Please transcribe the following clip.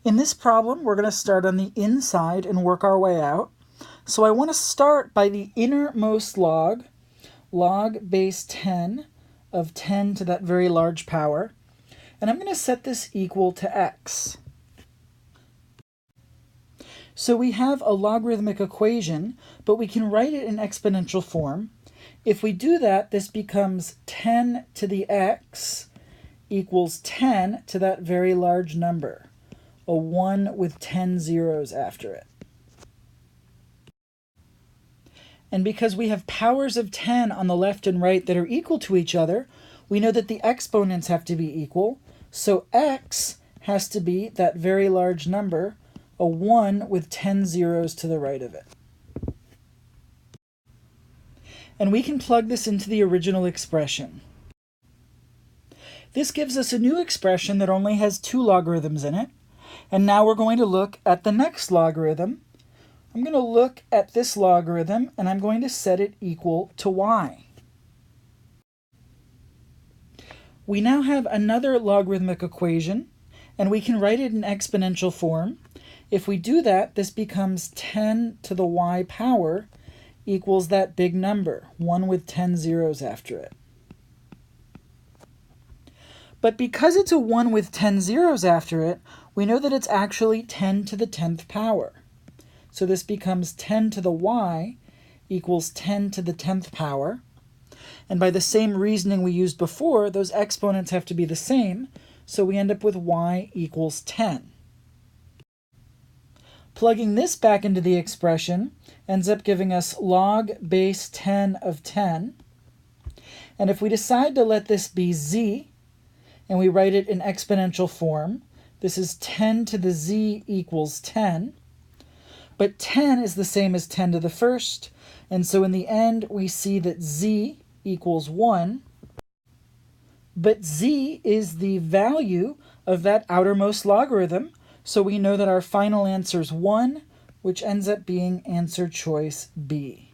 In this problem, we're going to start on the inside and work our way out. So I want to start by the innermost log base 10 of 10 to that very large power. And I'm going to set this equal to x. So we have a logarithmic equation, but we can write it in exponential form. If we do that, this becomes 10 to the x equals 10 to that very large number, a 1 with 10 zeros after it. And because we have powers of 10 on the left and right that are equal to each other, we know that the exponents have to be equal. So x has to be that very large number, a 1 with 10 zeros to the right of it. And we can plug this into the original expression. This gives us a new expression that only has 2 logarithms in it. And now we're going to look at the next logarithm. I'm going to look at this logarithm, and I'm going to set it equal to y. We now have another logarithmic equation, and we can write it in exponential form. If we do that, this becomes 10 to the y power equals that big number, 1 with 10 zeros after it. But because it's a 1 with 10 zeros after it, we know that it's actually 10 to the 10th power. So this becomes 10 to the y equals 10 to the 10th power. And by the same reasoning we used before, those exponents have to be the same, so we end up with y equals 10. Plugging this back into the expression ends up giving us log base 10 of 10. And if we decide to let this be z, and we write it in exponential form, this is 10 to the z equals 10. But 10 is the same as 10 to the first, and so in the end we see that z equals 1. But z is the value of that outermost logarithm, so we know that our final answer is 1, which ends up being answer choice B.